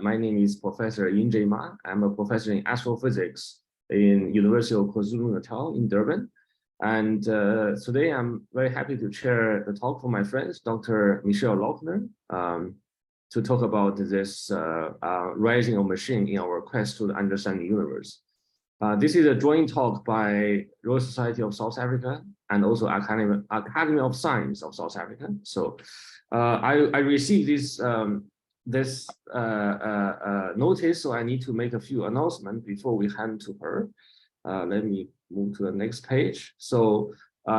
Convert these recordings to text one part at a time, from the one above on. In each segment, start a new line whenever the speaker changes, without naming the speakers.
my name is Professor Yinjie Ma. I'm a professor in astrophysics in University of KwaZulu-Natal in Durban. And today I'm very happy to chair the talk for my friends, Dr. Michelle Lochner, to talk about this rising of machine in our quest to understand the universe. This is a joint talk by Royal Society of South Africa and also Academy of Science of South Africa. So I received this notice, so I need to make a few announcements before we hand to her. Let me move to the next page. So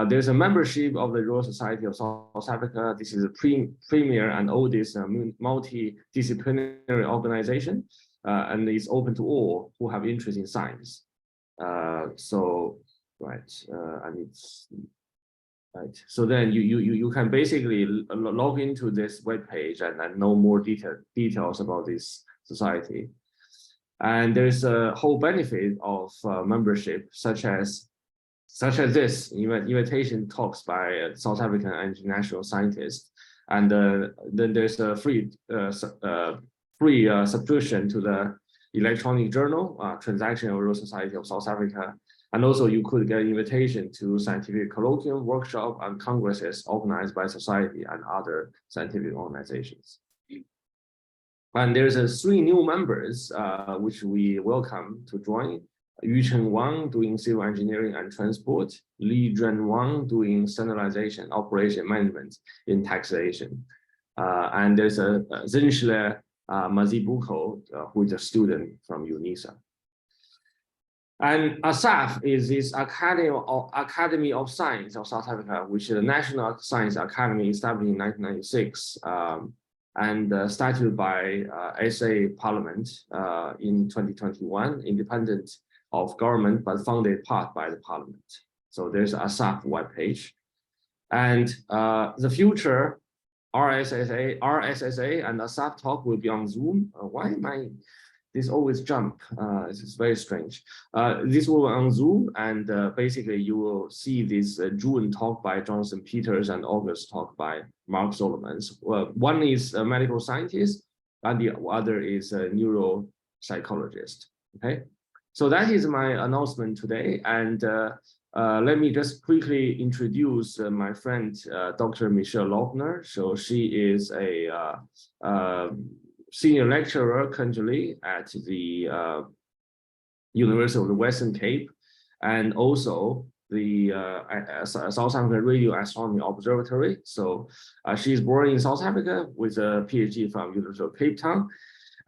there's a membership of the Royal Society of South Africa. This is a premier and oldest multidisciplinary organization, and it's open to all who have interest in science. So so then you can basically log into this web page and know more details about this society. And there's a whole benefit of membership, such as this invitation talks by South African and international scientists, and then there's a free subscription to the electronic journal, Transaction of Royal Society of South Africa. And also you could get an invitation to scientific colloquium, workshop, and congresses organized by society and other scientific organizations. And there's 3 new members, which we welcome to join. Yuchen Wang doing civil engineering and transport, Li Zhen Wang doing standardization, operation management in taxation. And there's a Zinshile Mazibuko, who is a student from UNISA. And RSSAf is this Academy of Science of South Africa, which is a National Science Academy established in 1996 and started by SA Parliament in 2021, independent of government, but funded part by the Parliament. So there's a RSSAf webpage. And the future RSSA and RSSAf talk will be on Zoom. Why am I? This always jump. This is very strange. This will be on Zoom, and basically you will see this June talk by Jonathan Peters and August talk by Mark Solomons. Well, one is a medical scientist, and the other is a neuropsychologist. Okay, so that is my announcement today, and let me just quickly introduce my friend, Dr. Michelle Lochner. So she is a senior lecturer currently at the University of the Western Cape, and also the South African Radio Astronomy Observatory. So she's born in South Africa with a PhD from University of Cape Town,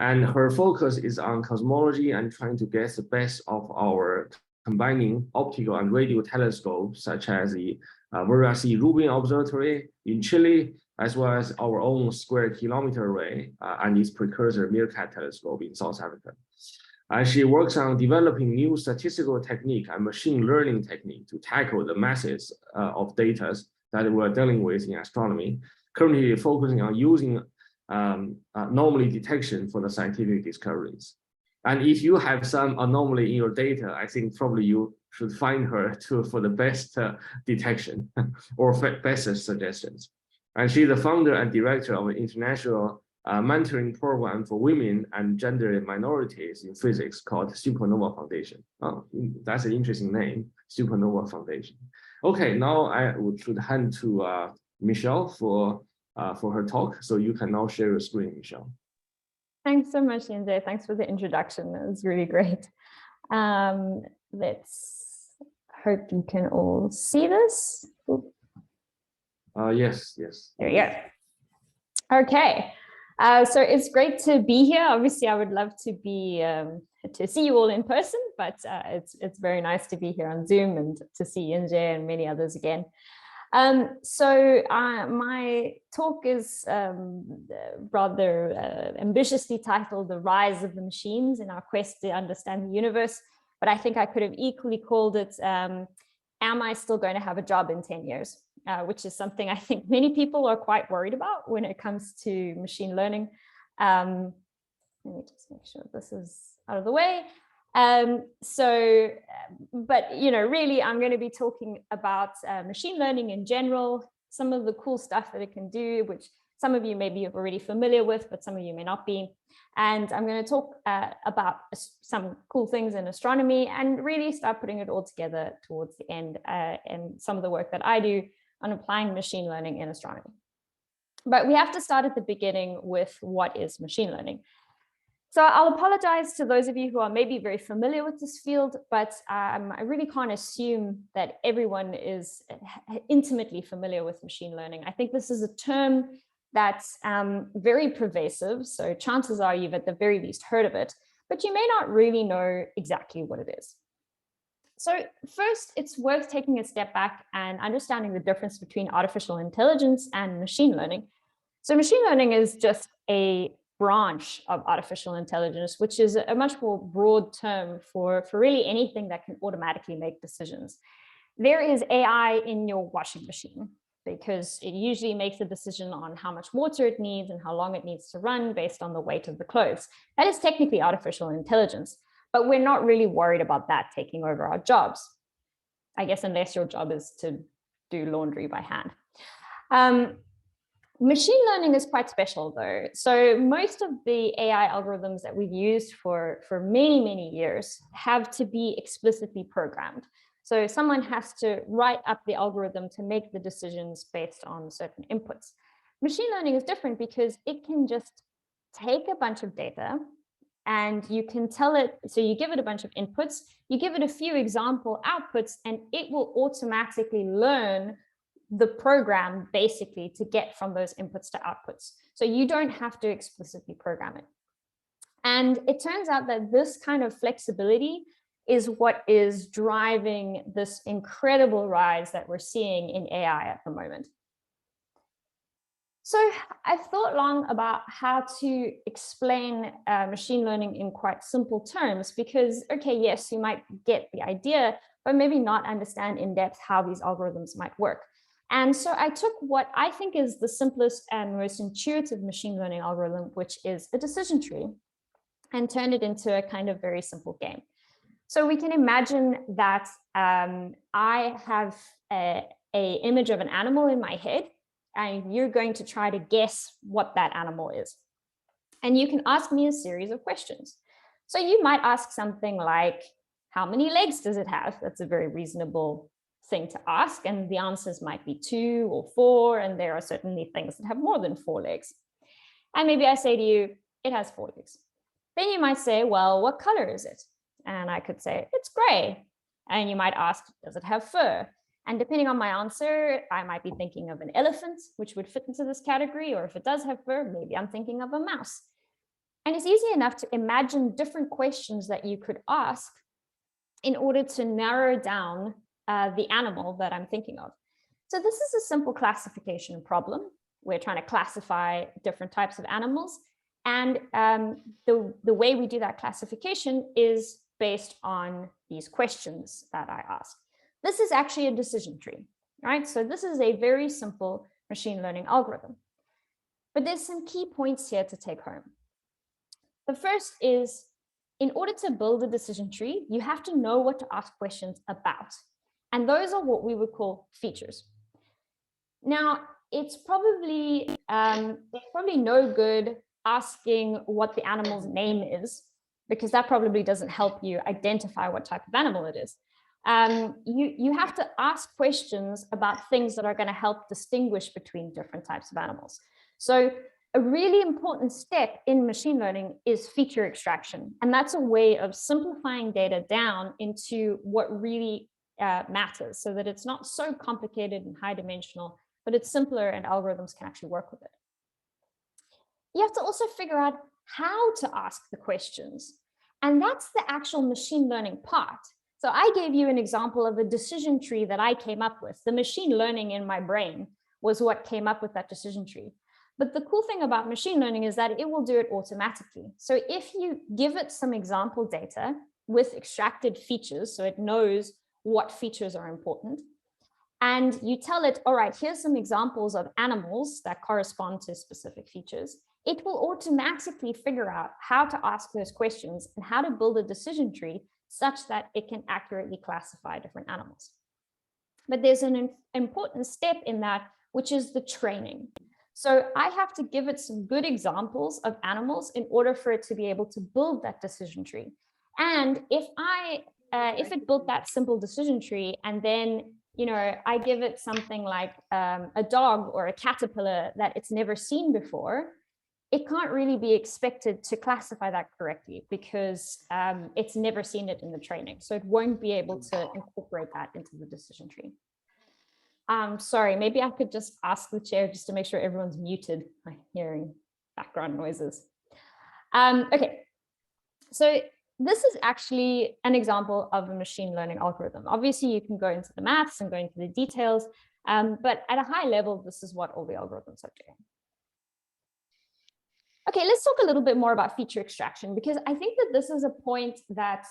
and her focus is on cosmology and trying to get the best of our combining optical and radio telescopes, such as the Vera C. Rubin Observatory in Chile, as well as our own square kilometer array and its precursor Meerkat telescope in South Africa. She works on developing new statistical technique and machine learning technique to tackle the masses of data that we're dealing with in astronomy, currently focusing on using anomaly detection for the scientific discoveries. And if you have some anomaly in your data, I think probably you should find her for the best detection or best suggestions. And she's the founder and director of an international mentoring program for women and gender minorities in physics called Supernova Foundation. Oh, that's an interesting name, Supernova Foundation. Okay, now I should hand to Michelle for her talk. So you can now share your screen, Michelle.
Thanks so much, Yinjie. Thanks for the introduction. It was really great. Let's hope you can all see this.
Yes.
There we go. Okay, so it's great to be here. Obviously, I would love to be to see you all in person, but it's very nice to be here on Zoom and to see Yinjie and many others again. So my talk is rather ambitiously titled "The Rise of the Machines in Our Quest to Understand the Universe," but I think I could have equally called it "Am I Still Going to Have a Job in 10 years?" Which is something I think many people are quite worried about when it comes to machine learning. Let me just make sure this is out of the way. But really, I'm going to be talking about machine learning in general, some of the cool stuff that it can do, which Some of you may be already familiar with, but some of you may not be. And I'm going to talk about some cool things in astronomy and really start putting it all together towards the end, and some of the work that I do on applying machine learning in astronomy. But we have to start at the beginning with what is machine learning. So I'll apologize to those of you who are maybe very familiar with this field, but I really can't assume that everyone is intimately familiar with machine learning. I think this is a term that's very pervasive. So chances are you've at the very least heard of it, but you may not really know exactly what it is. So first, it's worth taking a step back and understanding the difference between artificial intelligence and machine learning. So machine learning is just a branch of artificial intelligence, which is a much more broad term for really anything that can automatically make decisions. There is AI in your washing machine because it usually makes a decision on how much water it needs and how long it needs to run based on the weight of the clothes. That is technically artificial intelligence, but we're not really worried about that taking over our jobs. I guess unless your job is to do laundry by hand. Machine learning is quite special though. So most of the AI algorithms that we've used for many, many years have to be explicitly programmed. So someone has to write up the algorithm to make the decisions based on certain inputs. Machine learning is different because it can just take a bunch of data and you can tell it, so you give it a bunch of inputs, you give it a few example outputs, and it will automatically learn the program basically to get from those inputs to outputs. So you don't have to explicitly program it. And it turns out that this kind of flexibility is what is driving this incredible rise that we're seeing in AI at the moment. So I've thought long about how to explain machine learning in quite simple terms because, okay, yes, you might get the idea, but maybe not understand in depth how these algorithms might work. And so I took what I think is the simplest and most intuitive machine learning algorithm, which is a decision tree, and turned it into a kind of very simple game. So we can imagine that I have an image of an animal in my head, and you're going to try to guess what that animal is. And you can ask me a series of questions. So you might ask something like, how many legs does it have? That's a very reasonable thing to ask, and the answers might be 2 or 4, and there are certainly things that have more than 4 legs. And maybe I say to you, it has 4 legs. Then you might say, well, what color is it? And I could say, it's gray. And you might ask, does it have fur? And depending on my answer, I might be thinking of an elephant, which would fit into this category, or if it does have fur, maybe I'm thinking of a mouse. And it's easy enough to imagine different questions that you could ask in order to narrow down the animal that I'm thinking of. So this is a simple classification problem. We're trying to classify different types of animals. And the way we do that classification is based on these questions that I ask. This is actually a decision tree, right? So this is a very simple machine learning algorithm. But there's some key points here to take home. The first is, in order to build a decision tree, you have to know what to ask questions about. And those are what we would call features. Now, it's probably no good asking what the animal's name is, because that probably doesn't help you identify what type of animal it is. You have to ask questions about things that are going to help distinguish between different types of animals. So a really important step in machine learning is feature extraction. And that's a way of simplifying data down into what really matters, so that it's not so complicated and high dimensional, but it's simpler and algorithms can actually work with it. You have to also figure out how to ask the questions. And that's the actual machine learning part. So I gave you an example of a decision tree that I came up with. The machine learning in my brain was what came up with that decision tree. But the cool thing about machine learning is that it will do it automatically. So if you give it some example data with extracted features, so it knows what features are important, and you tell it, all right, here's some examples of animals that correspond to specific features, it will automatically figure out how to ask those questions and how to build a decision tree such that it can accurately classify different animals. But there's an important step in that, which is the training. So I have to give it some good examples of animals in order for it to be able to build that decision tree. And if it built that simple decision tree, and then I give it something like a dog or a caterpillar that it's never seen before, it can't really be expected to classify that correctly because it's never seen it in the training. So it won't be able to incorporate that into the decision tree. Sorry, maybe I could just ask the chair just to make sure everyone's muted. I'm hearing background noises. Okay, so this is actually an example of a machine learning algorithm. Obviously, you can go into the maths and go into the details, but at a high level, this is what all the algorithms are doing. Okay, let's talk a little bit more about feature extraction, because I think that this is a point that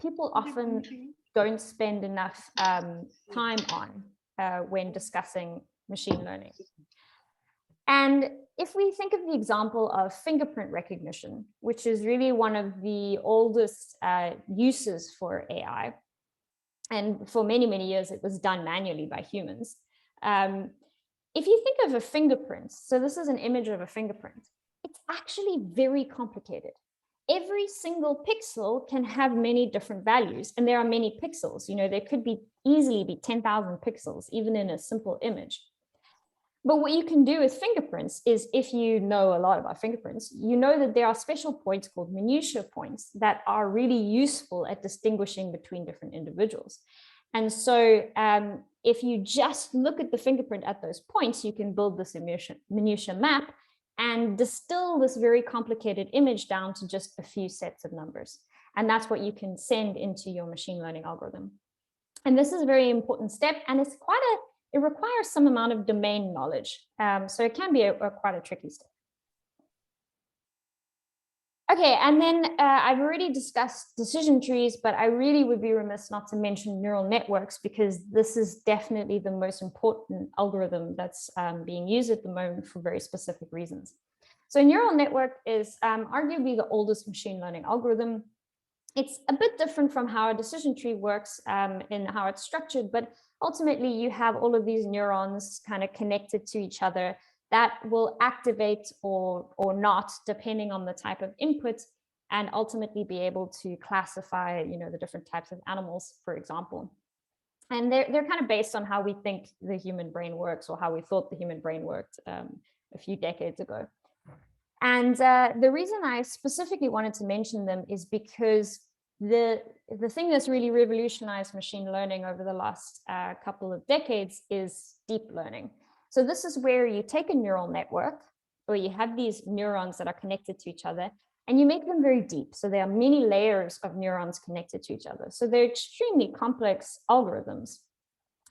people often don't spend enough time on when discussing machine learning. And if we think of the example of fingerprint recognition, which is really one of the oldest uses for AI, and for many, many years, it was done manually by humans. If you think of a fingerprint, so this is an image of a fingerprint, it's actually very complicated. Every single pixel can have many different values, and there are many pixels. There could easily be 10,000 pixels, even in a simple image. But what you can do with fingerprints is, if you know a lot about fingerprints, you know that there are special points called minutiae points that are really useful at distinguishing between different individuals. And so if you just look at the fingerprint at those points, you can build this minutiae map and distill this very complicated image down to just a few sets of numbers. And that's what you can send into your machine learning algorithm. And this is a very important step, and it requires some amount of domain knowledge. So it can be quite a tricky step. Okay, and then I've already discussed decision trees, but I really would be remiss not to mention neural networks, because this is definitely the most important algorithm that's being used at the moment for very specific reasons. So neural network is arguably the oldest machine learning algorithm. It's a bit different from how a decision tree works in how it's structured, but ultimately you have all of these neurons kind of connected to each other that will activate or not, depending on the type of input, and ultimately be able to classify, the different types of animals, for example. And they're kind of based on how we think the human brain works, or how we thought the human brain worked a few decades ago. And the reason I specifically wanted to mention them is because the thing that's really revolutionized machine learning over the last couple of decades is deep learning. So this is where you take a neural network, or you have these neurons that are connected to each other, and you make them very deep. So there are many layers of neurons connected to each other. So they're extremely complex algorithms.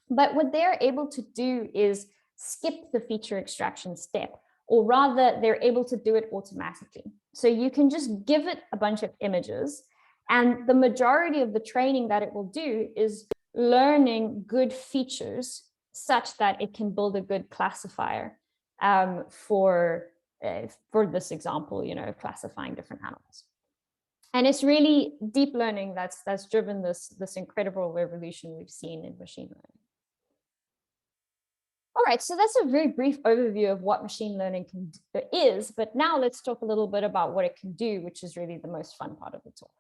But what they're able to do is skip the feature extraction step, or rather they're able to do it automatically. So you can just give it a bunch of images, and the majority of the training that it will do is learning good features such that it can build a good classifier for this example, classifying different animals. And it's really deep learning that's driven this incredible revolution we've seen in machine learning. All right, so that's a very brief overview of what machine learning is, but now let's talk a little bit about what it can do, which is really the most fun part of the talk.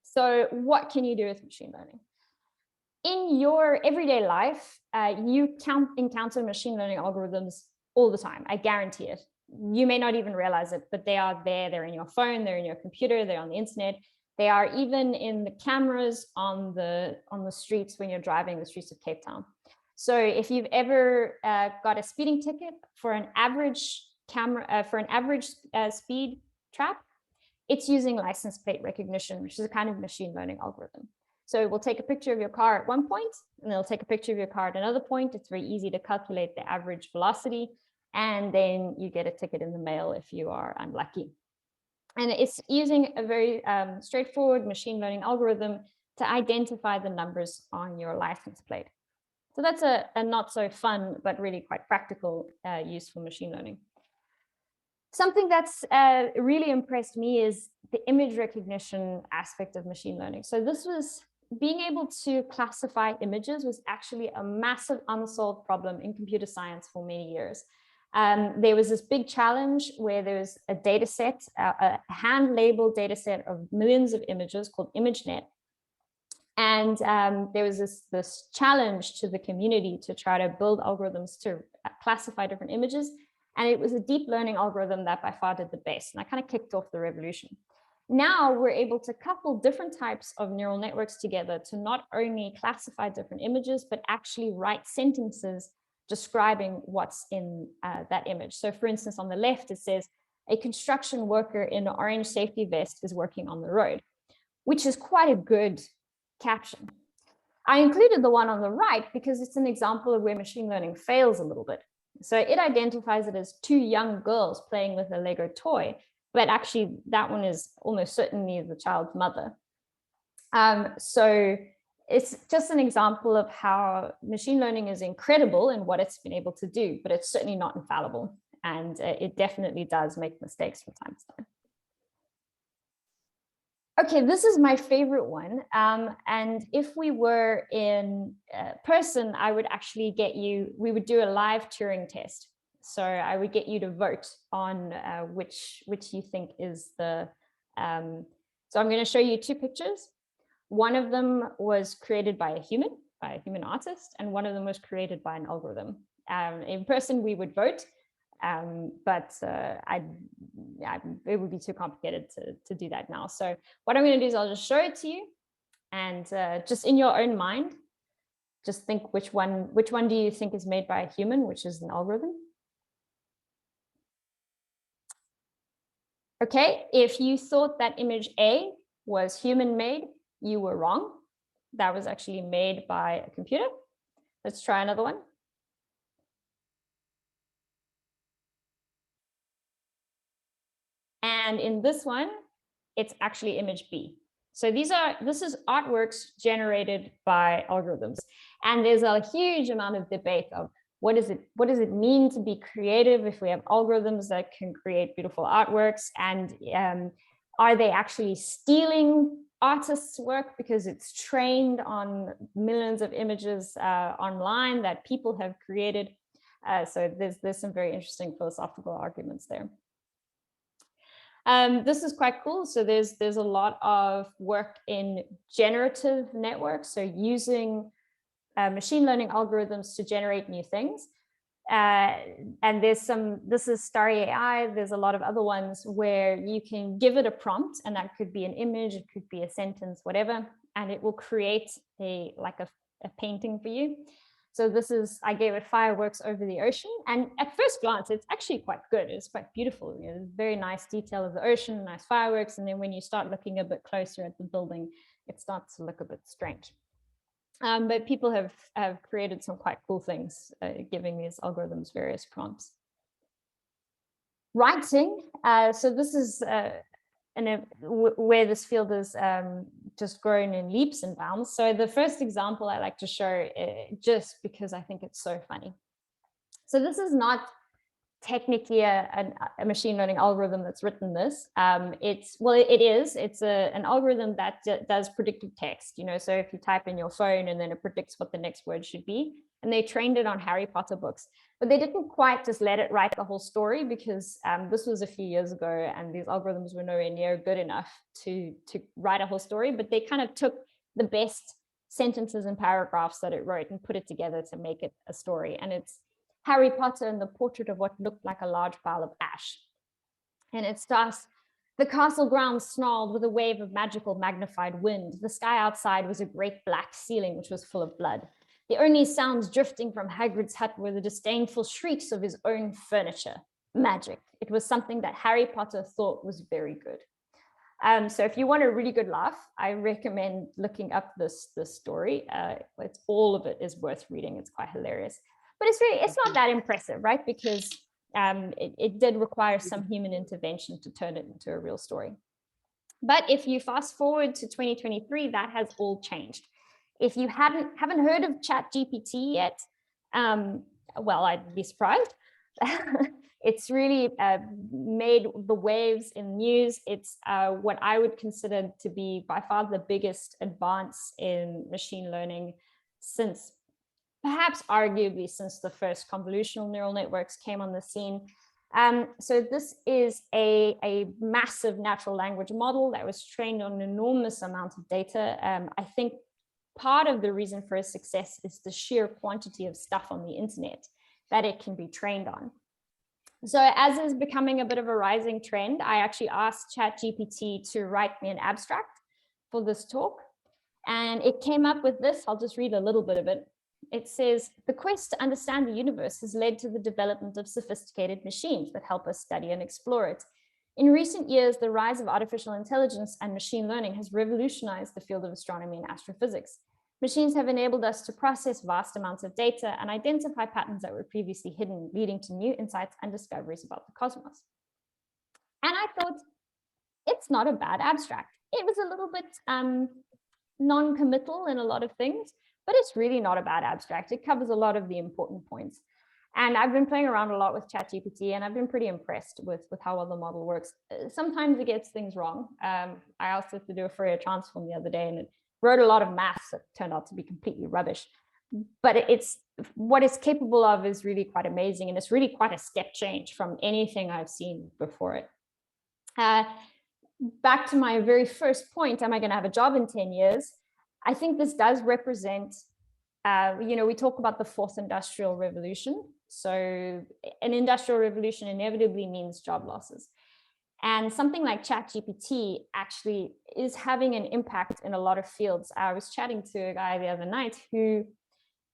So what can you do with machine learning? In your everyday life, you encounter machine learning algorithms all the time. I guarantee it. You may not even realize it, but they are there. They're in your phone, they're in your computer, they're on the internet. They are even in the cameras on the streets when you're driving the streets of Cape Town. So if you've ever got a speeding ticket for an average speed trap, it's using license plate recognition, which is a kind of machine learning algorithm. So it will take a picture of your car at one point, and it'll take a picture of your car at another point. It's very easy to calculate the average velocity, and then you get a ticket in the mail if you are unlucky. And it's using a very straightforward machine learning algorithm to identify the numbers on your license plate. So that's a not so fun, but really quite practical use for machine learning. Something that's really impressed me is the image recognition aspect of machine learning. So this was being able to classify images was actually a massive unsolved problem in computer science for many years. There was this big challenge where there was a data set, a hand-labeled data set of millions of images called ImageNet. And there was this challenge to the community to try to build algorithms to classify different images. And it was a deep learning algorithm that by far did the best. And that kind of kicked off the revolution. Now we're able to couple different types of neural networks together to not only classify different images, but actually write sentences describing what's in that image. So for instance, on the left, it says, a construction worker in an orange safety vest is working on the road, which is quite a good caption. I included the one on the right because it's an example of where machine learning fails a little bit. So it identifies it as two young girls playing with a Lego toy, but actually that one is almost certainly the child's mother. So it's just an example of how machine learning is incredible in what it's been able to do, but it's certainly not infallible. And it definitely does make mistakes from time to time. Okay, this is my favorite one. And if we were in person, I would actually get you, we would do a live Turing test. So I would get you to vote on which you think is the, so I'm going to show you two pictures. One of them was created by a human artist, and one of them was created by an algorithm. In person, we would vote, but it would be too complicated to do that now. So what I'm going to do is I'll just show it to you, and just in your own mind, just think which one do you think is made by a human, which is an algorithm. Okay, if you thought that image A was human made, you were wrong. That was actually made by a computer. Let's try another one. And in this one, it's actually image B. So this is artworks generated by algorithms. And there's a huge amount of debate of what does it mean to be creative if we have algorithms that can create beautiful artworks, and are they actually stealing artists' work because it's trained on millions of images online that people have created? So there's some very interesting philosophical arguments there. This is quite cool. So there's a lot of work in generative networks, so using machine learning algorithms to generate new things. And this is Starry AI. There's a lot of other ones where you can give it a prompt, and that could be an image, it could be a sentence, whatever, and it will create a painting for you. So I gave it fireworks over the ocean, and at first glance, it's actually quite good. It's quite beautiful. You know, there's very nice detail of the ocean, nice fireworks, and then when you start looking a bit closer at the building, it starts to look a bit strange. But people have created some quite cool things, giving these algorithms various prompts. Writing, so this is where this field is just grown in leaps and bounds. So the first example I like to show, just because I think it's so funny. So this is not technically a machine learning algorithm that's written this. It's an algorithm that does predictive text, you know, so if you type in your phone and then it predicts what the next word should be, and they trained it on Harry Potter books, but they didn't quite just let it write the whole story, because this was a few years ago and these algorithms were nowhere near good enough to write a whole story, but they kind of took the best sentences and paragraphs that it wrote and put it together to make it a story. And it's Harry Potter and the portrait of what looked like a large pile of ash. And it starts, the castle grounds snarled with a wave of magical magnified wind. The sky outside was a great black ceiling, which was full of blood. The only sounds drifting from Hagrid's hut were the disdainful shrieks of his own furniture. Magic. It was something that Harry Potter thought was very good. So if you want a really good laugh, I recommend looking up this story. All of it is worth reading. It's quite hilarious. But it's not that impressive, right? Because it did require some human intervention to turn it into a real story. But if you fast forward to 2023, that has all changed. If you haven't heard of ChatGPT yet, well, I'd be surprised. It's really made the waves in news. It's what I would consider to be by far the biggest advance in machine learning since, perhaps arguably since the first convolutional neural networks came on the scene. So this is a massive natural language model that was trained on an enormous amount of data. I think part of the reason for its success is the sheer quantity of stuff on the internet that it can be trained on. So as is becoming a bit of a rising trend, I actually asked ChatGPT to write me an abstract for this talk. And it came up with this. I'll just read a little bit of it. It says, the quest to understand the universe has led to the development of sophisticated machines that help us study and explore it. In recent years, the rise of artificial intelligence and machine learning has revolutionized the field of astronomy and astrophysics. Machines have enabled us to process vast amounts of data and identify patterns that were previously hidden, leading to new insights and discoveries about the cosmos. And I thought, it's not a bad abstract. It was a little bit non-committal in a lot of things, but it's really not a bad abstract. It covers a lot of the important points. And I've been playing around a lot with ChatGPT, and I've been pretty impressed with how well the model works. Sometimes it gets things wrong. I asked it to do a Fourier transform the other day, and it wrote a lot of maths that turned out to be completely rubbish. But what it's capable of is really quite amazing, and it's really quite a step change from anything I've seen before it. Back to my very first point, am I going to have a job in 10 years? I think this does represent, we talk about the fourth industrial revolution. So an industrial revolution inevitably means job losses. And something like ChatGPT actually is having an impact in a lot of fields. I was chatting to a guy the other night who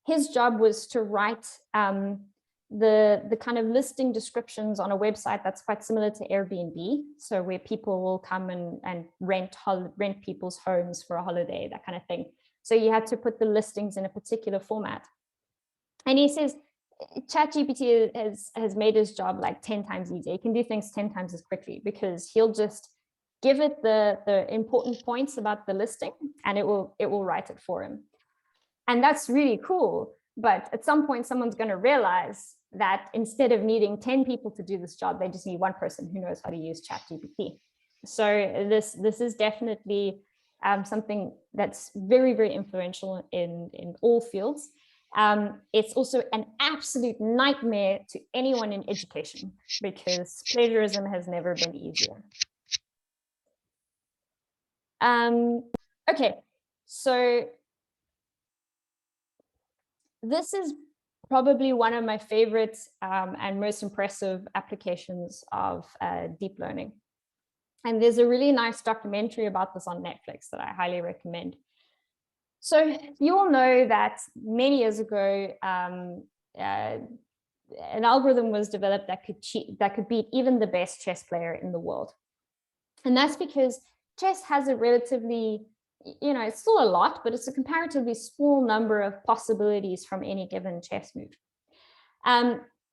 his job was to write the kind of listing descriptions on a website that's quite similar to Airbnb. So where people will come and rent people's homes for a holiday, that kind of thing. So you had to put the listings in a particular format. And he says, ChatGPT has made his job like 10 times easier. He can do things 10 times as quickly because he'll just give it the important points about the listing and it will write it for him. And that's really cool. But at some point, someone's going to realize that instead of needing 10 people to do this job, they just need one person who knows how to use ChatGPT. So this is definitely something that's very, very influential in all fields. It's also an absolute nightmare to anyone in education because plagiarism has never been easier. Okay, so this is probably one of my favorite and most impressive applications of deep learning. And there's a really nice documentary about this on Netflix that I highly recommend. So you all know that many years ago, an algorithm was developed that could beat even the best chess player in the world. And that's because chess has a relatively, it's still a lot, but it's a comparatively small number of possibilities from any given chess move.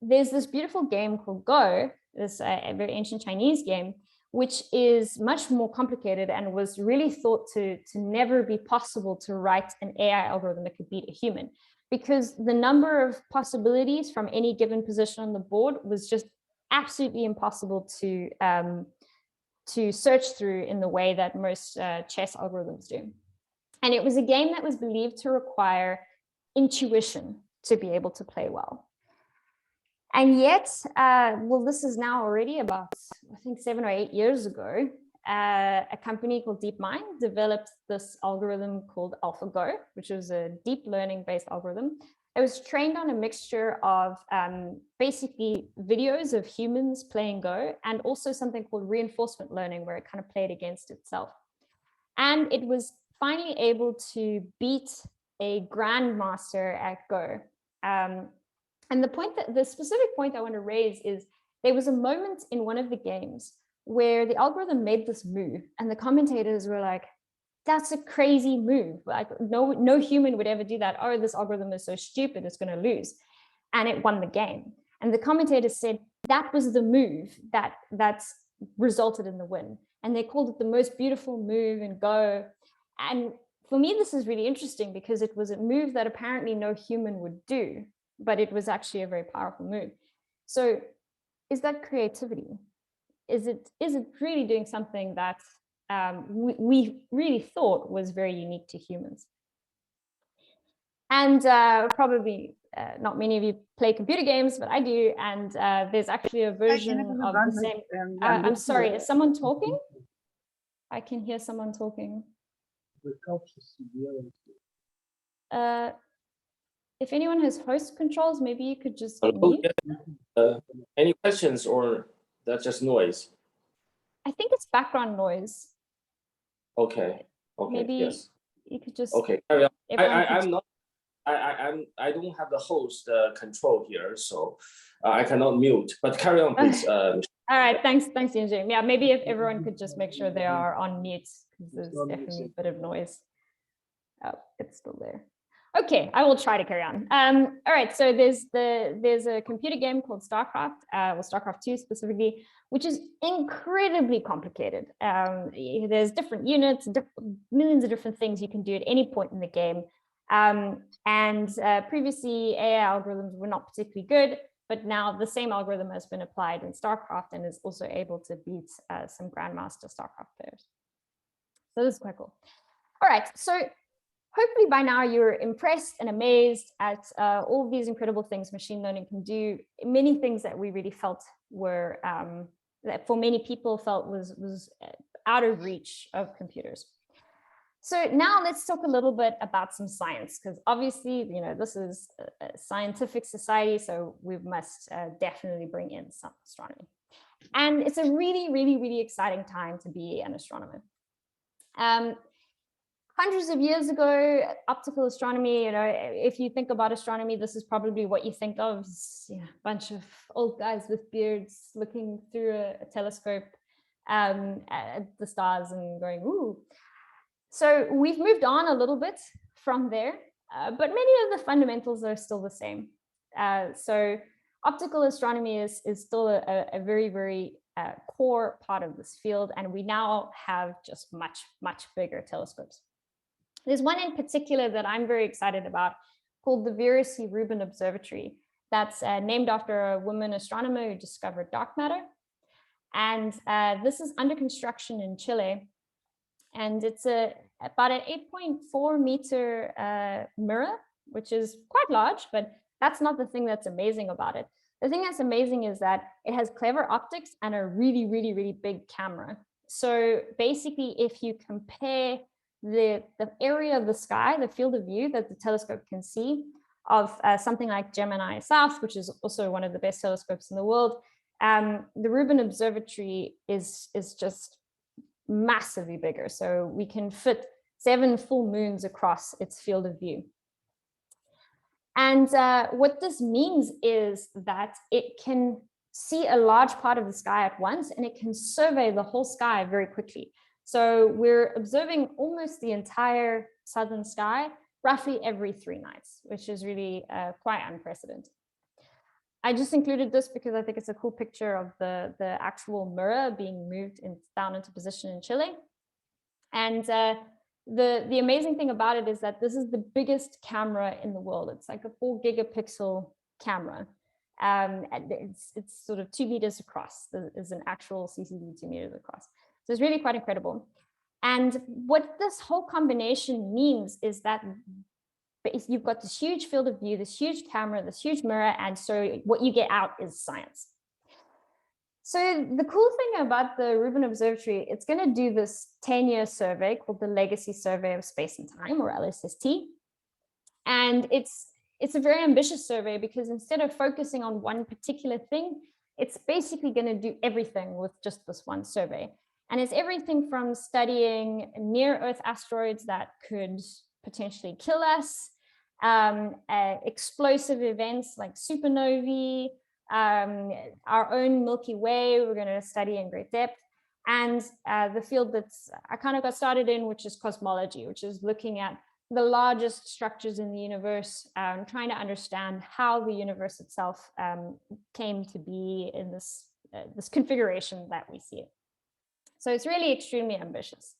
There's this beautiful game called Go, this a very ancient Chinese game, which is much more complicated and was really thought to never be possible to write an AI algorithm that could beat a human, because the number of possibilities from any given position on the board was just absolutely impossible to search through in the way that most chess algorithms do. And it was a game that was believed to require intuition to be able to play well. And yet, well, this is now already about, I think 7 or 8 years ago, a company called DeepMind developed this algorithm called AlphaGo, which was a deep learning based algorithm. It was trained on a mixture of basically videos of humans playing Go and also something called reinforcement learning, where it kind of played against itself. And it was finally able to beat a grandmaster at Go. And the specific point I want to raise is there was a moment in one of the games where the algorithm made this move and the commentators were like, that's a crazy move. Like no human would ever do that. Oh, this algorithm is so stupid, it's going to lose. And it won the game. And the commentators said that was the move that's resulted in the win. And they called it the most beautiful move in Go. And for me, this is really interesting because it was a move that apparently no human would do, but it was actually a very powerful move. So is that creativity? Is it really doing something that we really thought was very unique to humans? And probably not many of you play computer games, but I do. And there's actually a version of the same. I'm sorry, is someone talking? I can hear someone talking. If anyone has host controls, maybe you could just mute.
Any questions, or that's just noise?
I think it's background noise.
Okay. Okay.
Maybe
yes.
You could just.
Okay. Carry on.
I'm
not. I don't have the host control here, so I cannot mute. But carry on, please.
All right. Thanks, Yunjing. Yeah, maybe if everyone could just make sure they are on mute, because there's definitely a bit of noise. Oh, it's still there. Okay, I will try to carry on. All right, so there's a computer game called StarCraft, or StarCraft 2 specifically, which is incredibly complicated. There's different units, millions of different things you can do at any point in the game. Previously, AI algorithms were not particularly good, but now the same algorithm has been applied in StarCraft and is also able to beat some Grandmaster StarCraft players. So this is quite cool. All right, so hopefully by now you're impressed and amazed at all these incredible things machine learning can do, many things that we really felt were, that for many people felt was out of reach of computers. So now let's talk a little bit about some science, because obviously, you know, this is a scientific society, so we must definitely bring in some astronomy. And it's a really, really, really exciting time to be an astronomer. Hundreds of years ago, optical astronomy, you know, if you think about astronomy, this is probably what you think of, a bunch of old guys with beards looking through a telescope at the stars and going, ooh. So we've moved on a little bit from there, but many of the fundamentals are still the same. So optical astronomy is still a very, very core part of this field, and we now have just much, much bigger telescopes. There's one in particular that I'm very excited about called the Vera C. Rubin Observatory. That's named after a woman astronomer who discovered dark matter. And this is under construction in Chile. And it's about an 8.4 meter mirror, which is quite large, but that's not the thing that's amazing about it. The thing that's amazing is that it has clever optics and a really, really, really big camera. So basically, if you compare the area of the sky, the field of view that the telescope can see of something like RSSAf, which is also one of the best telescopes in the world, the Rubin Observatory is just massively bigger. So we can fit 7 full moons across its field of view. And what this means is that it can see a large part of the sky at once, and it can survey the whole sky very quickly. So we're observing almost the entire southern sky roughly every 3 nights, which is really quite unprecedented. I just included this because I think it's a cool picture of the actual mirror being moved down into position in Chile. And the amazing thing about it is that this is the biggest camera in the world. It's like a 4 gigapixel camera. And it's sort of 2 meters across. There's an actual CCD 2 meters across. So it's really quite incredible. And what this whole combination means is that you've got this huge field of view, this huge camera, this huge mirror, and so what you get out is science. So the cool thing about the Rubin Observatory, it's going to do this 10-year survey called the Legacy Survey of Space and Time, or LSST. And it's a very ambitious survey because instead of focusing on one particular thing, it's basically going to do everything with just this one survey. And it's everything from studying near-Earth asteroids that could potentially kill us, explosive events like supernovae, our own Milky Way, we're going to study in great depth, and the field that's I kind of got started in, which is cosmology, which is looking at the largest structures in the universe, trying to understand how the universe itself came to be in this configuration that we see it. So it's really extremely ambitious.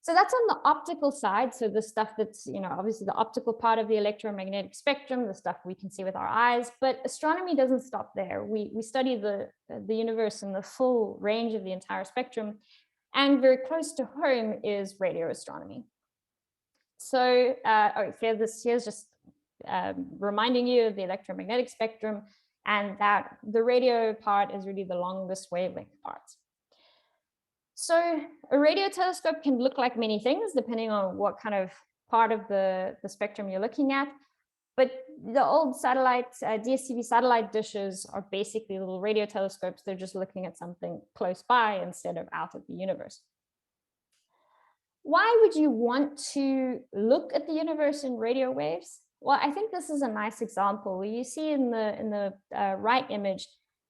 So that's on the optical side. So the stuff that's, obviously the optical part of the electromagnetic spectrum, the stuff we can see with our eyes, but astronomy doesn't stop there. We study the universe in the full range of the entire spectrum. And very close to home is radio astronomy. So here's just reminding you of the electromagnetic spectrum, and that the radio part is really the longest wavelength part. So a radio telescope can look like many things depending on what kind of part of the spectrum you're looking at. But the old satellite, DSTV satellite dishes are basically little radio telescopes. They're just looking at something close by instead of out of the universe. Why would you want to look at the universe in radio waves? Well, I think this is a nice example. You see in the right image,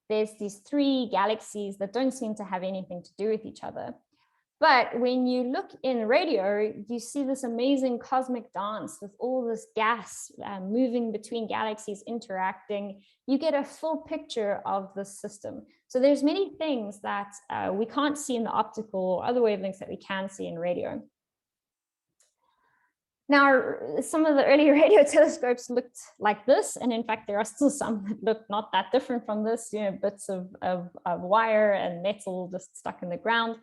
there's these 3 galaxies that don't seem to have anything to do with each other. But when you look in radio, you see this amazing cosmic dance with all this gas moving between galaxies, interacting. You get a full picture of the system. So there's many things that we can't see in the optical or other wavelengths that we can see in radio. Now, some of the early radio telescopes looked like this, and in fact, there are still some that look not that different from this, bits of wire and metal just stuck in the ground.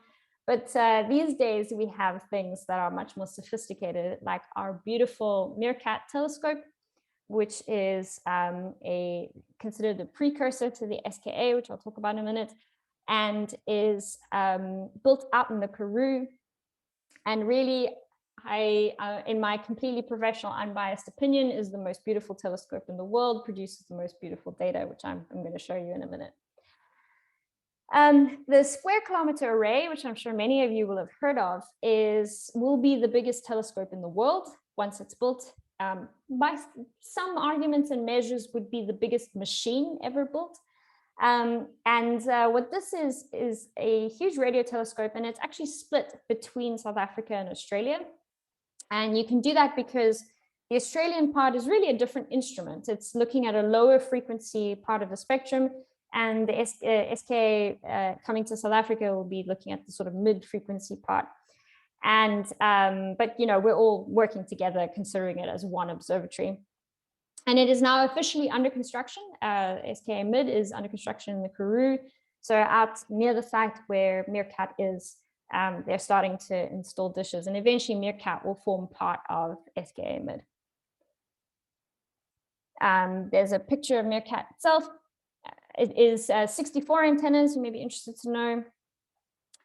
But these days, we have things that are much more sophisticated, like our beautiful Meerkat telescope, which is considered a precursor to the SKA, which I'll talk about in a minute, and is built out in the Karoo. And really, in my completely professional, unbiased opinion, is the most beautiful telescope in the world, produces the most beautiful data, which I'm going to show you in a minute. The Square Kilometer Array, which I'm sure many of you will have heard of, will be the biggest telescope in the world once it's built. By some arguments and measures, would be the biggest machine ever built. What this is a huge radio telescope, and it's actually split between South Africa and Australia. And you can do that because the Australian part is really a different instrument. It's looking at a lower frequency part of the spectrum, and the SKA coming to South Africa will be looking at the sort of mid-frequency part. And but we're all working together, considering it as one observatory. And it is now officially under construction. SKA Mid is under construction in the Karoo. So out near the site where Meerkat is, they're starting to install dishes, and eventually Meerkat will form part of SKA Mid. There's a picture of Meerkat itself. It is 64 antennas, you may be interested to know.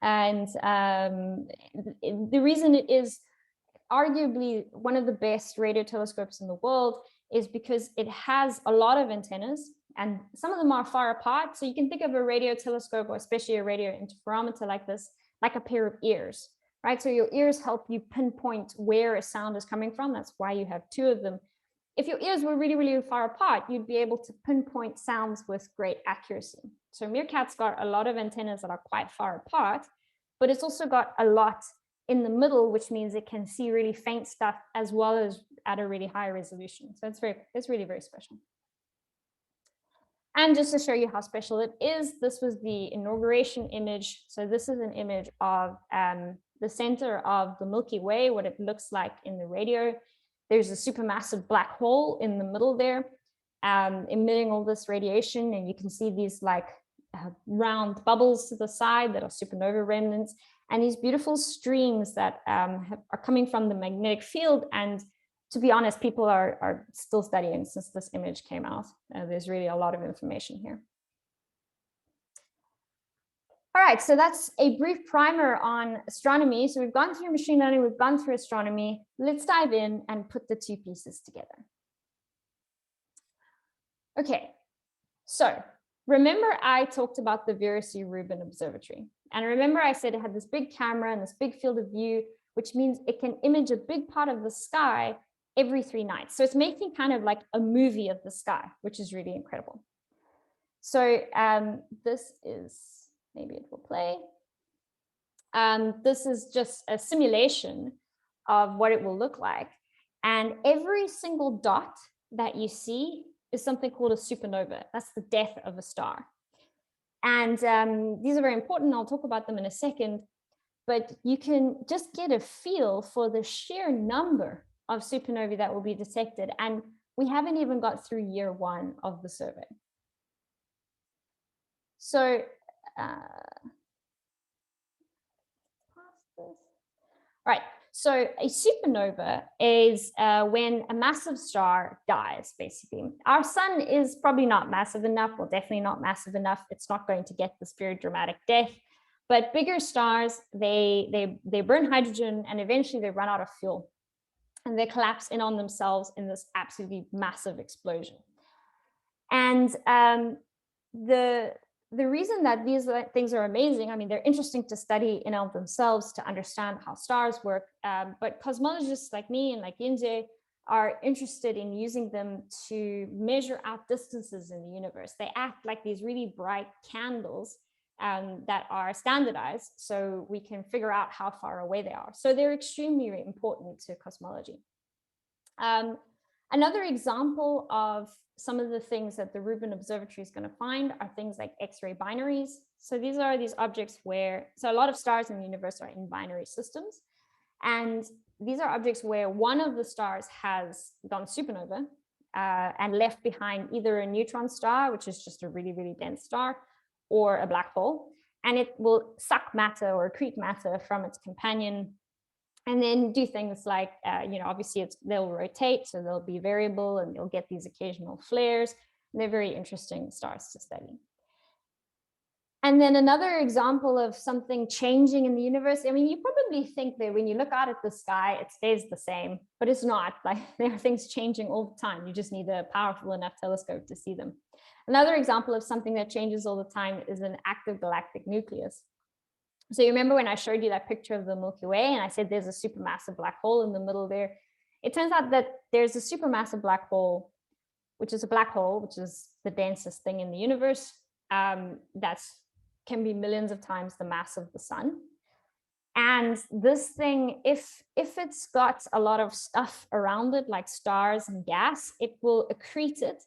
And the reason it is arguably one of the best radio telescopes in the world is because it has a lot of antennas, and some of them are far apart. So you can think of a radio telescope, or especially a radio interferometer like this, like a pair of ears, right? So your ears help you pinpoint where a sound is coming from. That's why you have 2 of them. If your ears were really, really far apart, you'd be able to pinpoint sounds with great accuracy. So Meerkat's got a lot of antennas that are quite far apart, but it's also got a lot in the middle, which means it can see really faint stuff as well as at a really high resolution. So it's really very special. And just to show you how special it is, this was the inauguration image. So this is an image of the center of the Milky Way, what it looks like in the radio. There's a supermassive black hole in the middle there, emitting all this radiation. And you can see these like round bubbles to the side that are supernova remnants, and these beautiful streams that are coming from the magnetic field. And to be honest, people are still studying since this image came out. There's really a lot of information here. All right, so that's a brief primer on astronomy. So we've gone through machine learning, we've gone through astronomy. Let's dive in and put the 2 pieces together. Okay, so remember I talked about the Vera C. Rubin Observatory. And remember I said it had this big camera and this big field of view, which means it can image a big part of the sky every 3 nights. So it's making kind of like a movie of the sky, which is really incredible. So this is, maybe it will play. This is just a simulation of what it will look like. And every single dot that you see is something called a supernova. That's the death of a star. And these are very important. I'll talk about them in a second. but you can just get a feel for the sheer number of supernovae that will be detected. And we haven't even got through year 1 of the survey. So, right. So a supernova is when a massive star dies, basically. Our sun is probably not massive enough, well, definitely not massive enough. It's not going to get this very dramatic death. But bigger stars, they burn hydrogen and eventually they run out of fuel. And they collapse in on themselves in this absolutely massive explosion. And the reason that these things are amazing, I mean, they're interesting to study in and of themselves to understand how stars work, but cosmologists like me and like Yinze are interested in using them to measure out distances in the universe. They act like these really bright candles that are standardized, so we can figure out how far away they are. So they're extremely important to cosmology. Another example of some of the things that the Rubin Observatory is going to find are things like X-ray binaries. So these are these objects where, so a lot of stars in the universe are in binary systems. And these are objects where one of the stars has gone supernova and left behind either a neutron star, which is just a really, really dense star, or a black hole. And it will suck matter or accrete matter from its companion and then do things like, obviously they'll rotate, so they'll be variable and you'll get these occasional flares. And they're very interesting stars to study. And then another example of something changing in the universe, I mean, you probably think that when you look out at the sky, it stays the same, but it's not. Like, there are things changing all the time. You just need a powerful enough telescope to see them. Another example of something that changes all the time is an active galactic nucleus. So you remember when I showed you that picture of the Milky Way and I said there's a supermassive black hole in the middle there? It turns out that there's a supermassive black hole, which is a black hole, which is the densest thing in the universe. That's can be millions of times the mass of the sun. And this thing, if it's got a lot of stuff around it, like stars and gas, it will accrete it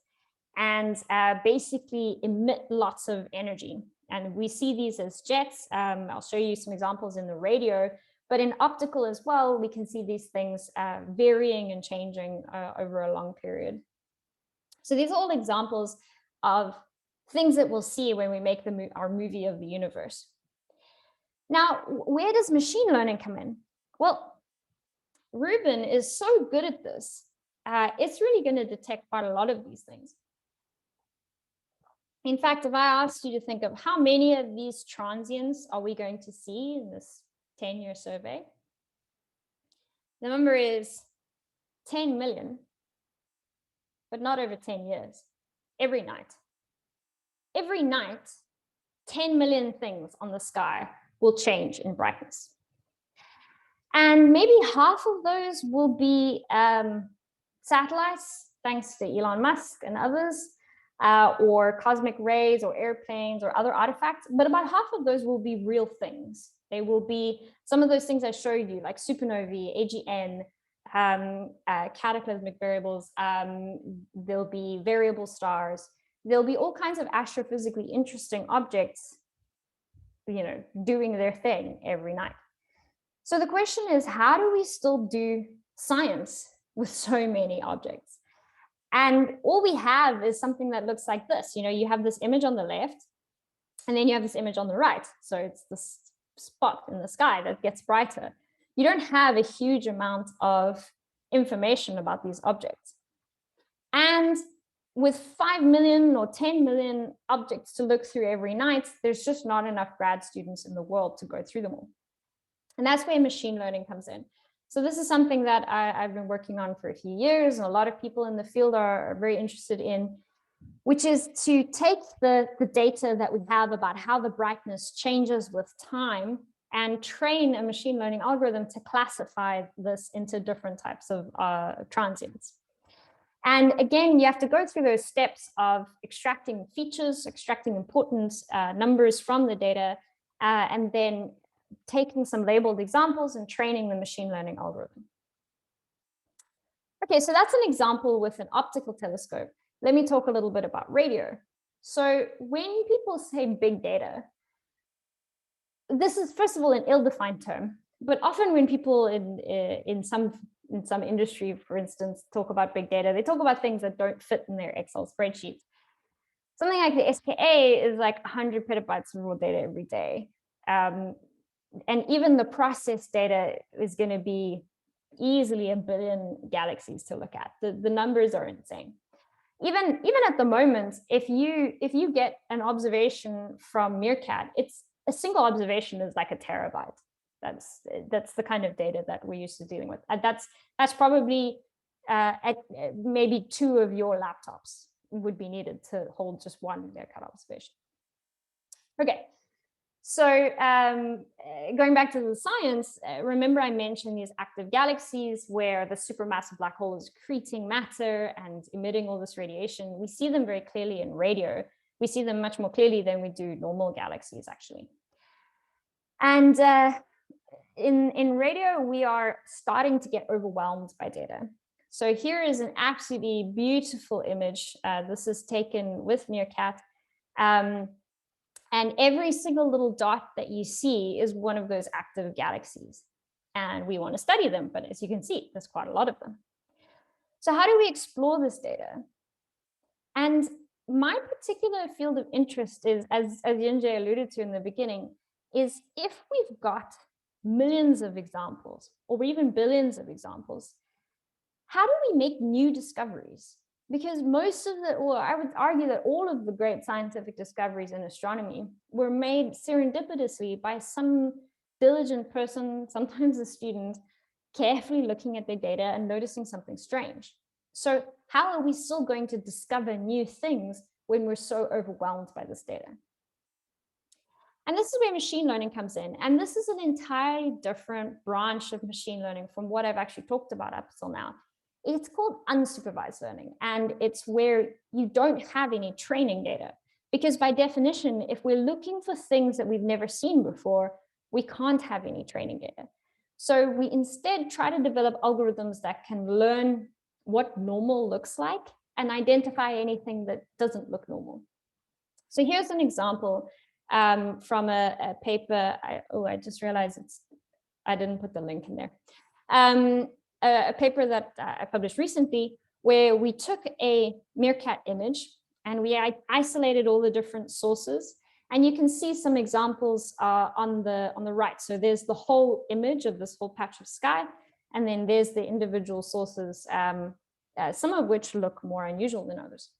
and basically emit lots of energy. And we see these as jets. I'll show you some examples in the radio, but in optical as well, we can see these things varying and changing over a long period. So these are all examples of things that we'll see when we make our movie of the universe. Now, where does machine learning come in? Well, Rubin is so good at this. It's really going to detect quite a lot of these things. In fact, if I asked you to think of how many of these transients are we going to see in this 10-year survey, the number is 10 million, but not over 10 years, every night. Every night, 10 million things on the sky will change in brightness. And maybe half of those will be satellites, thanks to Elon Musk and others, or cosmic rays or airplanes or other artifacts, but about half of those will be real things. They will be some of those things I showed you, like supernovae, AGN, cataclysmic variables. There'll be variable stars. There'll be all kinds of astrophysically interesting objects, doing their thing every night. So the question is, how do we still do science with so many objects? And all we have is something that looks like this. You have this image on the left, and then you have this image on the right. So it's this spot in the sky that gets brighter. You don't have a huge amount of information about these objects. And with 5 million or 10 million objects to look through every night, there's just not enough grad students in the world to go through them all. And that's where machine learning comes in. So this is something that I've been working on for a few years, and a lot of people in the field are very interested in, which is to take the data that we have about how the brightness changes with time and train a machine learning algorithm to classify this into different types of transients. And again, you have to go through those steps of extracting features, extracting important numbers from the data, and then taking some labeled examples and training the machine learning algorithm. Okay, so that's an example with an optical telescope. Let me talk a little bit about radio. So when people say big data, this is, first of all, an ill-defined term, but often when people in some industry, for instance, talk about big data, they talk about things that don't fit in their Excel spreadsheets. Something like the SKA is like 100 petabytes of raw data every day. And even the processed data is going to be easily 1 billion galaxies to look at. The numbers are insane. Even at the moment, if you get an observation from Meerkat, it's a single observation is like a terabyte. That's the kind of data that we're used to dealing with. And that's probably at maybe 2 of your laptops would be needed to hold just one Meerkat observation. Okay. So going back to the science, remember I mentioned these active galaxies where the supermassive black hole is accreting matter and emitting all this radiation. We see them very clearly in radio. We see them much more clearly than we do normal galaxies, actually. And in radio, we are starting to get overwhelmed by data. So here is an absolutely beautiful image. This is taken with Meerkat. And every single little dot that you see is one of those active galaxies. And we want to study them, but as you can see, there's quite a lot of them. So how do we explore this data? And my particular field of interest is, as Yunjie alluded to in the beginning, is if we've got millions of examples, or even billions of examples, how do we make new discoveries? Because most of the, or I would argue that all of the great scientific discoveries in astronomy were made serendipitously by some diligent person, sometimes a student, carefully looking at their data and noticing something strange. So how are we still going to discover new things when we're so overwhelmed by this data? And this is where machine learning comes in. And this is an entirely different branch of machine learning from what I've actually talked about up till now. It's called unsupervised learning, and it's where you don't have any training data. Because by definition, if we're looking for things that we've never seen before, we can't have any training data. So we instead try to develop algorithms that can learn what normal looks like and identify anything that doesn't look normal. So here's an example from a paper. I just realized I didn't put the link in there. A paper that I published recently where we took a Meerkat image and we isolated all the different sources. And you can see some examples on the right. So there's the whole image of this whole patch of sky. And then there's the individual sources, some of which look more unusual than others.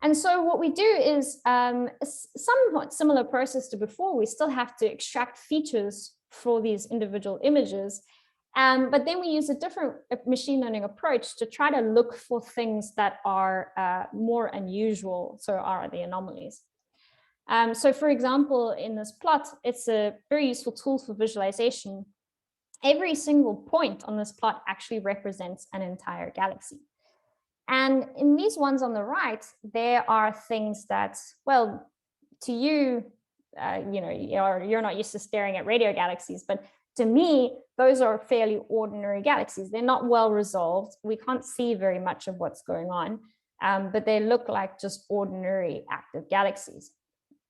And so what we do is a somewhat similar process to before. We still have to extract features for these individual images. But then we use a different machine learning approach to try to look for things that are more unusual, so are the anomalies. So for example, in this plot, it's a very useful tool for visualization. Every single point on this plot actually represents an entire galaxy. And in these ones on the right, there are things that, well, to you, you're not used to staring at radio galaxies, but to me, those are fairly ordinary galaxies. They're not well resolved. We can't see very much of what's going on, but they look like just ordinary active galaxies.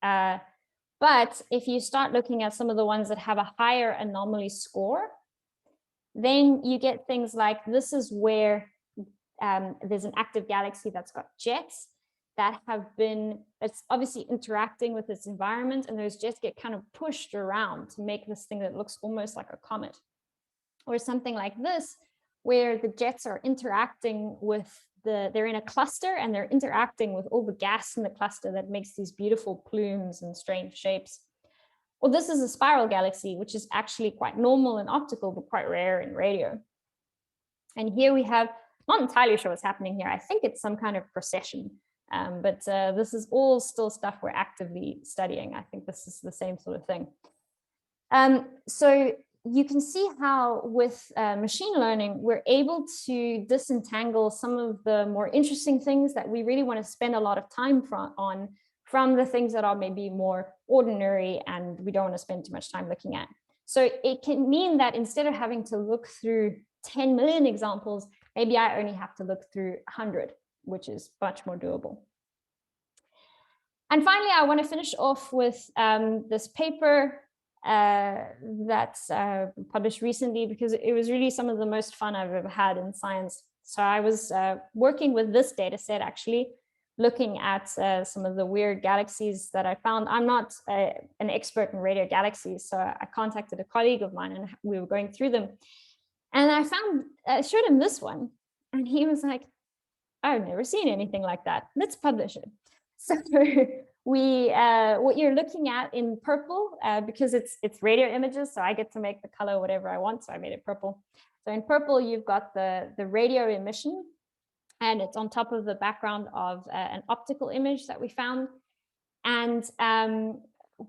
But if you start looking at some of the ones that have a higher anomaly score, then you get things like this is where there's an active galaxy that's got jets that it's obviously interacting with its environment, and those jets get kind of pushed around to make this thing that looks almost like a comet. Or something like this, where the jets are interacting with they're in a cluster and they're interacting with all the gas in the cluster that makes these beautiful plumes and strange shapes. Well, this is a spiral galaxy, which is actually quite normal in optical, but quite rare in radio. And here we have, not entirely sure what's happening here. I think it's some kind of procession, but this is all still stuff we're actively studying. I think this is the same sort of thing. So you can see how with machine learning, we're able to disentangle some of the more interesting things that we really want to spend a lot of time on from the things that are maybe more ordinary and we don't want to spend too much time looking at. So it can mean that instead of having to look through 10 million examples, maybe I only have to look through 100, which is much more doable. And finally, I want to finish off with this paper that's published recently, because it was really some of the most fun I've ever had in science. So I was working with this data set, actually, looking at some of the weird galaxies that I found. I'm not an expert in radio galaxies, so I contacted a colleague of mine and we were going through them. And I showed him this one, and he was like, I've never seen anything like that. Let's publish it. So what you're looking at in purple, because it's radio images, so I get to make the color whatever I want, so I made it purple. So in purple, you've got the radio emission, and it's on top of the background of an optical image that we found. And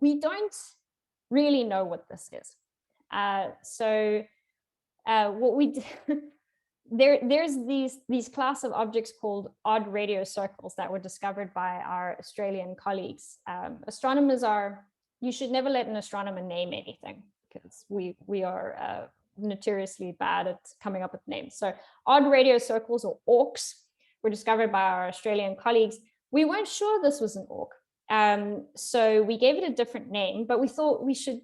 we don't really know what this is. What we did, there's these class of objects called odd radio circles that were discovered by our Australian colleagues. Astronomers you should never let an astronomer name anything, because we are notoriously bad at coming up with names. So odd radio circles, or AURCs, were discovered by our Australian colleagues. We weren't sure this was an AURC, so we gave it a different name, but we thought we should,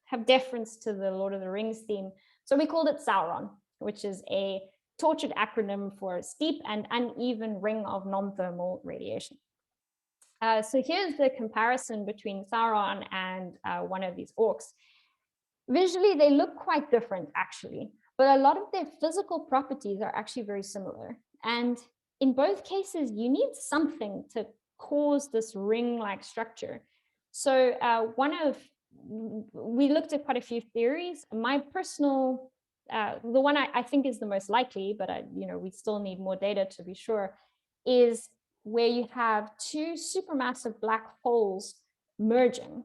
have deference to the Lord of the Rings theme. So we called it Sauron, which is a tortured acronym for steep and uneven ring of non-thermal radiation. So here's the comparison between Sauron and one of these AURCs. Visually, they look quite different, actually, but a lot of their physical properties are actually very similar. And in both cases, you need something to cause this ring-like structure. So we looked at quite a few theories. My personal, the one I think is the most likely, but we still need more data to be sure, is where you have two supermassive black holes merging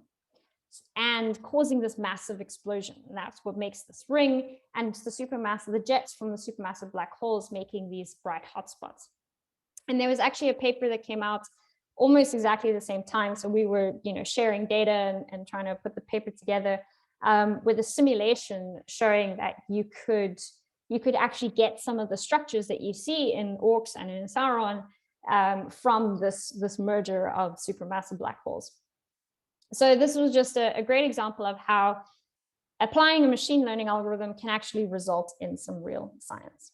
and causing this massive explosion. And that's what makes this ring, and the jets from the supermassive black holes making these bright hotspots. And there was actually a paper that came out almost exactly the same time. So we were, sharing data and trying to put the paper together with a simulation showing that you could actually get some of the structures that you see in AURCs and in Sauron from this merger of supermassive black holes. So this was just a great example of how applying a machine learning algorithm can actually result in some real science.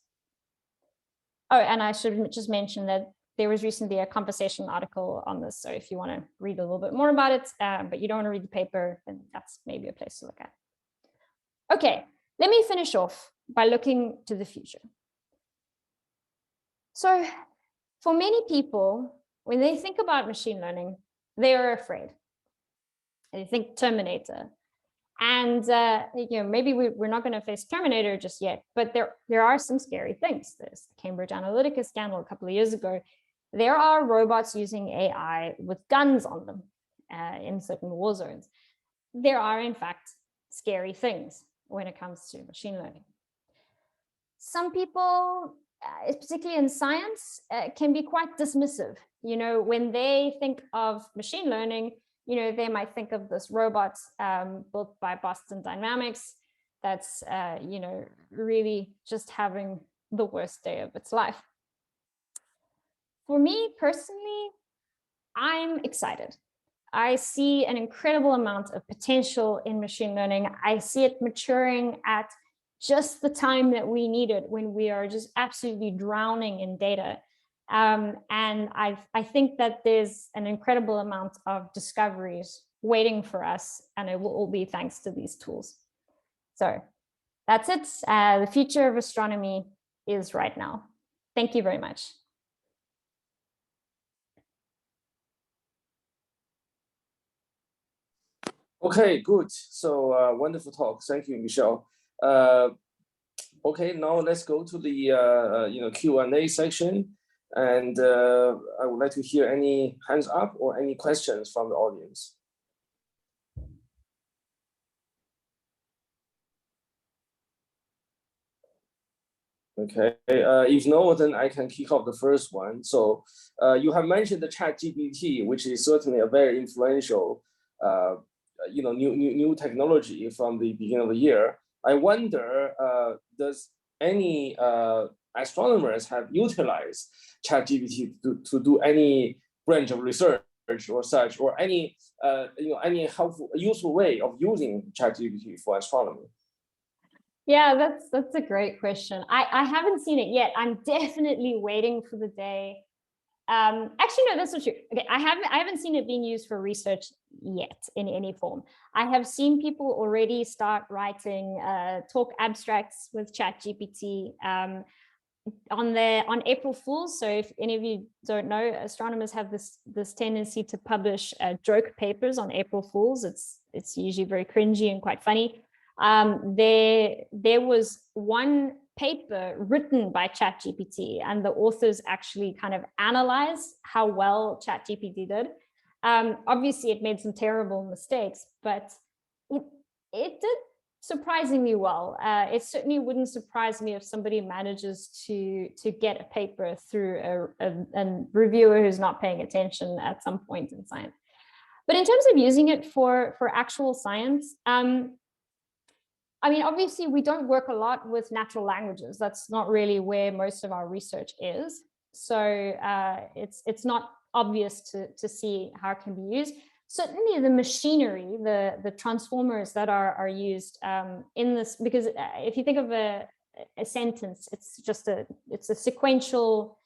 Oh, and I should just mention that there was recently a conversation article on this. So if you want to read a little bit more about it, but you don't want to read the paper, then that's maybe a place to look at. Okay, let me finish off by looking to the future. So for many people, when they think about machine learning, they are afraid. They think Terminator. And maybe we're not going to face Terminator just yet, but there are some scary things. There's the Cambridge Analytica scandal a couple of years ago. There are robots using AI with guns on them in certain war zones. There are, in fact, scary things when it comes to machine learning. Some people, particularly in science, can be quite dismissive. When they think of machine learning, they might think of this robot built by Boston Dynamics that's, really just having the worst day of its life. For me personally, I'm excited. I see an incredible amount of potential in machine learning. I see it maturing at just the time that we need it, when we are just absolutely drowning in data. And I think that there's an incredible amount of discoveries waiting for us, and it will all be thanks to these tools. So that's it. The future of astronomy is right now. Thank you very much.
Okay, good. So wonderful talk. Thank you, Michelle. Okay, now let's go to the Q&A section. And I would like to hear any hands up or any questions from the audience. Okay, if no, then I can kick off the first one. So you have mentioned the ChatGPT, which is certainly a very influential, new technology from the beginning of the year. I wonder, does any astronomers have utilized ChatGPT to do any branch of research
or such, or any any helpful, useful way of using ChatGPT for astronomy?
Yeah, that's a great question. I haven't seen it yet. I'm definitely waiting for the day. Actually, no, that's not true. Okay, I haven't seen it being used for research yet in any form. I have seen people already start writing talk abstracts with ChatGPT on April Fools. So if any of you don't know, astronomers have this tendency to publish joke papers on April Fools. It's usually very cringy and quite funny. There was one paper written by ChatGPT, and the authors actually kind of analyzed how well ChatGPT did. Obviously, it made some terrible mistakes, but it did surprisingly well. It certainly wouldn't surprise me if somebody manages to get a paper through a reviewer who's not paying attention at some point in science. But in terms of using it for actual science, I mean, obviously, we don't work a lot with natural languages. That's not really where most of our research is. So it's not obvious to see how it can be used. Certainly the machinery, the transformers that are used in this, because if you think of a sentence, it's a sequential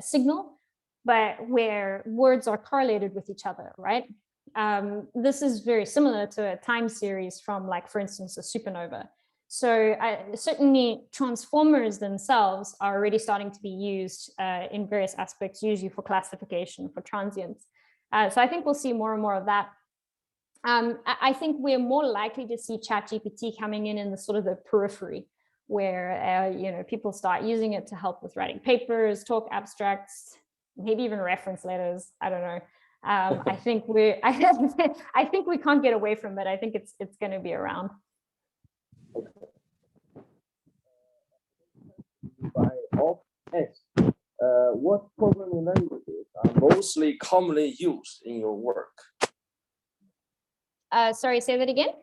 signal, but where words are correlated with each other, right? This is very similar to a time series from, like, for instance, a supernova. So certainly transformers themselves are already starting to be used in various aspects, usually for classification, for transients. So I think we'll see more and more of that. I think we're more likely to see ChatGPT coming in the sort of the periphery, where people start using it to help with writing papers, talk abstracts, maybe even reference letters. I don't know. I think I think we can't get away from it. I think it's going to be around.
By what programming languages are mostly commonly used in your work?
Sorry, say that again.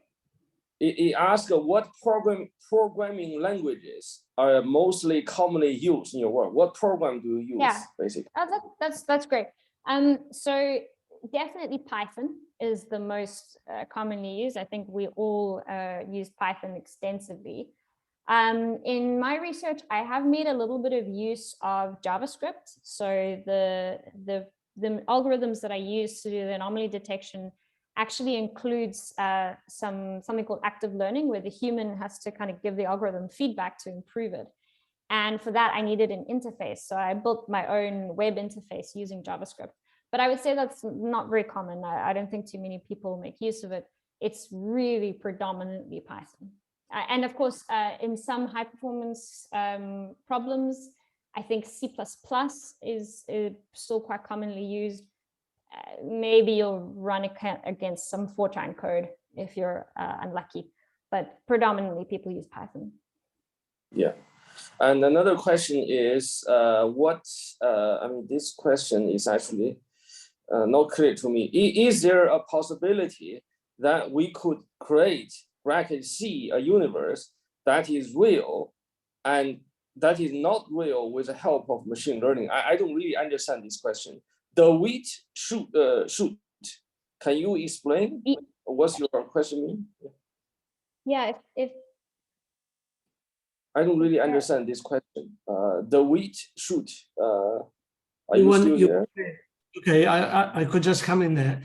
It asks what programming languages are mostly commonly used in your work. What program do you use,
yeah.
basically?
That's great. So definitely Python is the most commonly used. I think we all use Python extensively. In my research, I have made a little bit of use of JavaScript. So the algorithms that I use to do the anomaly detection actually includes something called active learning, where the human has to kind of give the algorithm feedback to improve it. And for that, I needed an interface. So I built my own web interface using JavaScript. But I would say that's not very common. I don't think too many people make use of it. It's really predominantly Python. And of course, in some high performance problems, I think C++ is still quite commonly used. Maybe you'll run against some Fortran code if you're unlucky, but predominantly people use Python.
Yeah. And another question is, I mean, this question is actually not clear to me. Is there a possibility that we could create (C) a universe that is real and that is not real with the help of machine learning? I don't really understand this question. The wheat shoot. Can you explain what's your question mean?
Yeah, if
I don't really understand this question. The wheat shoot. Are you still here?
Okay, I could just come in there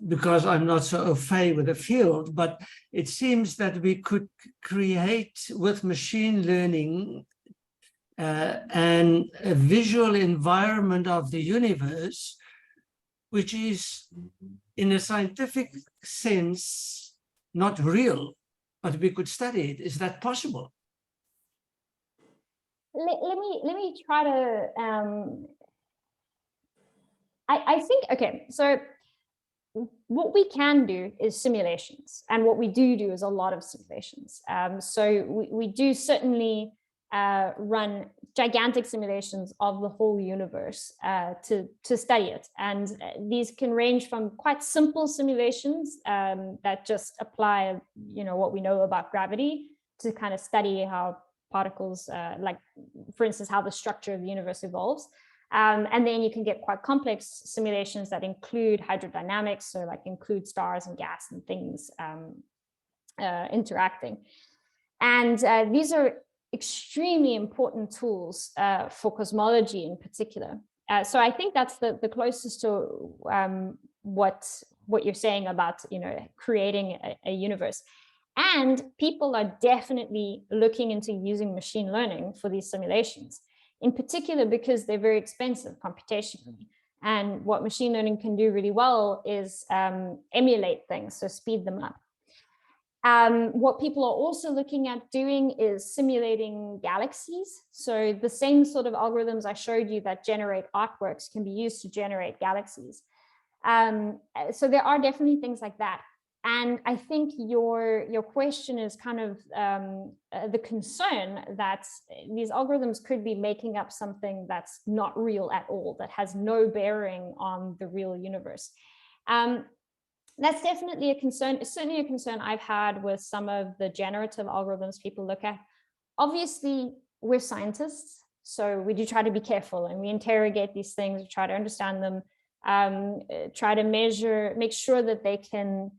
because I'm not so au fait with the field, but it seems that we could create with machine learning and a visual environment of the universe, which is in a scientific sense not real, but we could study it. Is that possible?
Let me try to I think, okay, so what we can do is simulations, and what we do is a lot of simulations. So we do certainly run gigantic simulations of the whole universe to study it. And these can range from quite simple simulations that just apply, what we know about gravity to kind of study how particles, like, for instance, how the structure of the universe evolves. And then you can get quite complex simulations that include hydrodynamics, so like include stars and gas and things interacting. And these are extremely important tools for cosmology in particular. So I think that's the closest to what you're saying about, you know, creating a universe. And people are definitely looking into using machine learning for these simulations, in particular because they're very expensive computationally. And what machine learning can do really well is emulate things, so speed them up. What people are also looking at doing is simulating galaxies. So the same sort of algorithms I showed you that generate artworks can be used to generate galaxies. So there are definitely things like that. And I think your question is kind of the concern that these algorithms could be making up something that's not real at all, that has no bearing on the real universe. That's definitely a concern. It's certainly a concern I've had with some of the generative algorithms people look at. Obviously, we're scientists, so we do try to be careful and we interrogate these things, we try to understand them, try to measure, make sure that they can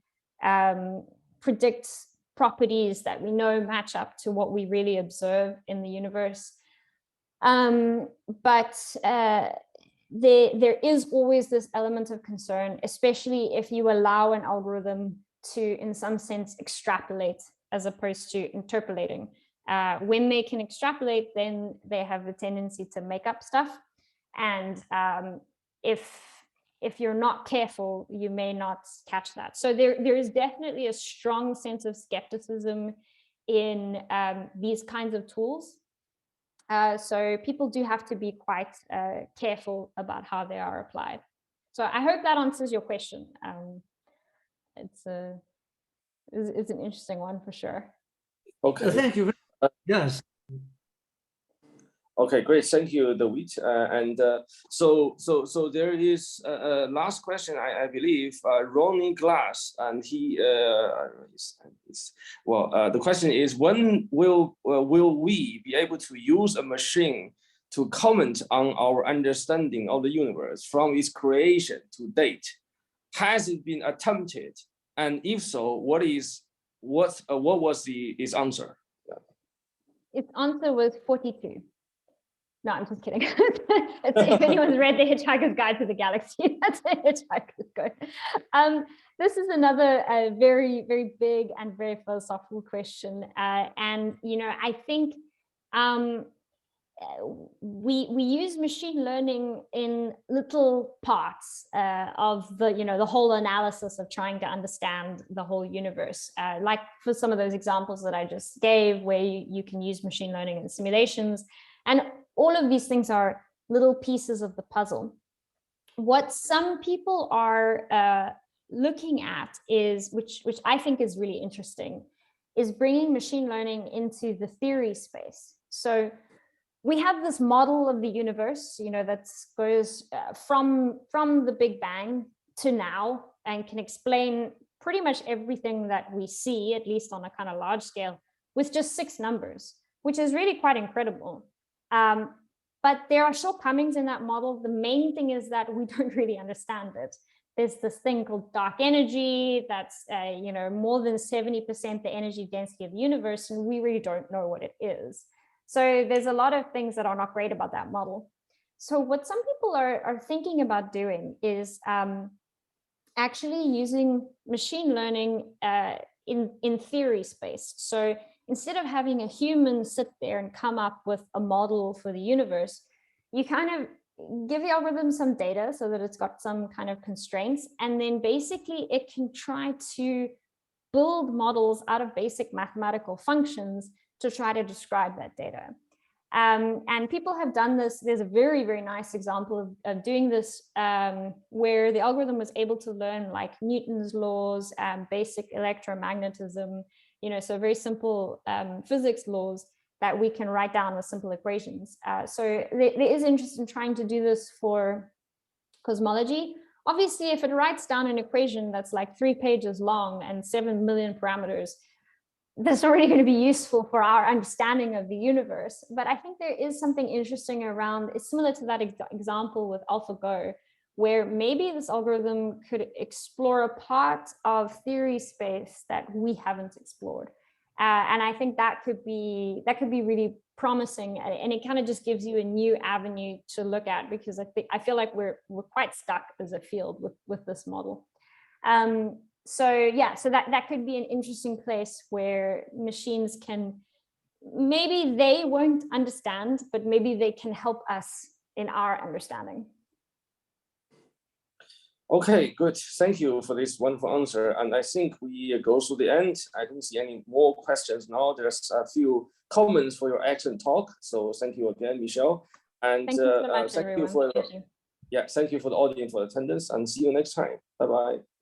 predict properties that we know match up to what we really observe in the universe. There is always this element of concern, especially if you allow an algorithm to, in some sense, extrapolate as opposed to interpolating. When they can extrapolate, then they have the tendency to make up stuff. And if you're not careful, you may not catch that. So there is definitely a strong sense of skepticism in these kinds of tools. So people do have to be quite careful about how they are applied. So I hope that answers your question. It's an interesting one for sure.
Okay.
Thank you. Yes.
Okay, great. Thank you, David. So there is a last question, I believe, Ronnie Glass, and he the question is, when will we be able to use a machine to comment on our understanding of the universe from its creation to date? Has it been attempted? And if so, what was its answer?
Its answer was 42. No, I'm just kidding. If anyone's read The Hitchhiker's Guide to the Galaxy, that's a Hitchhiker's Guide. This is another very, very big and very philosophical question. And, you know, I think we use machine learning in little parts of the, you know, the whole analysis of trying to understand the whole universe. Like for some of those examples that I just gave, where you can use machine learning in simulations. And all of these things are little pieces of the puzzle. What some people are looking at is, which I think is really interesting, is bringing machine learning into the theory space. So we have this model of the universe, you know, that goes from the Big Bang to now and can explain pretty much everything that we see, at least on a kind of large scale, with just 6 numbers, which is really quite incredible. But there are shortcomings in that model. The main thing is that we don't really understand it. There's this thing called dark energy that's you know, more than 70% the energy density of the universe, and we really don't know what it is. So there's a lot of things that are not great about that model. So what some people are thinking about doing is actually using machine learning in theory space. So instead of having a human sit there and come up with a model for the universe, you kind of give the algorithm some data so that it's got some kind of constraints, and then basically it can try to build models out of basic mathematical functions to try to describe that data. And people have done this. There's a very, very nice example of doing this where the algorithm was able to learn like Newton's laws, basic electromagnetism, you know, so very simple physics laws that we can write down with simple equations. So there is interest in trying to do this for cosmology. Obviously, if it writes down an equation that's like 3 pages long and 7 million parameters, that's not really going to be useful for our understanding of the universe. But I think there is something interesting around, it's similar to that example with AlphaGo, where maybe this algorithm could explore a part of theory space that we haven't explored. And I think that could be really promising, and it kind of just gives you a new avenue to look at, because I feel like we're quite stuck as a field with this model. So yeah, so that could be an interesting place where machines can, maybe they won't understand, but maybe they can help us in our understanding.
Okay, good. Thank you for this wonderful answer. And I think we go to the end. I don't see any more questions now. There's a few comments for your excellent talk. So thank you again, Michelle. And
thank you so much,
thank you for
thank you.
Yeah, thank you for the audience for attendance, and see you next time. Bye-bye.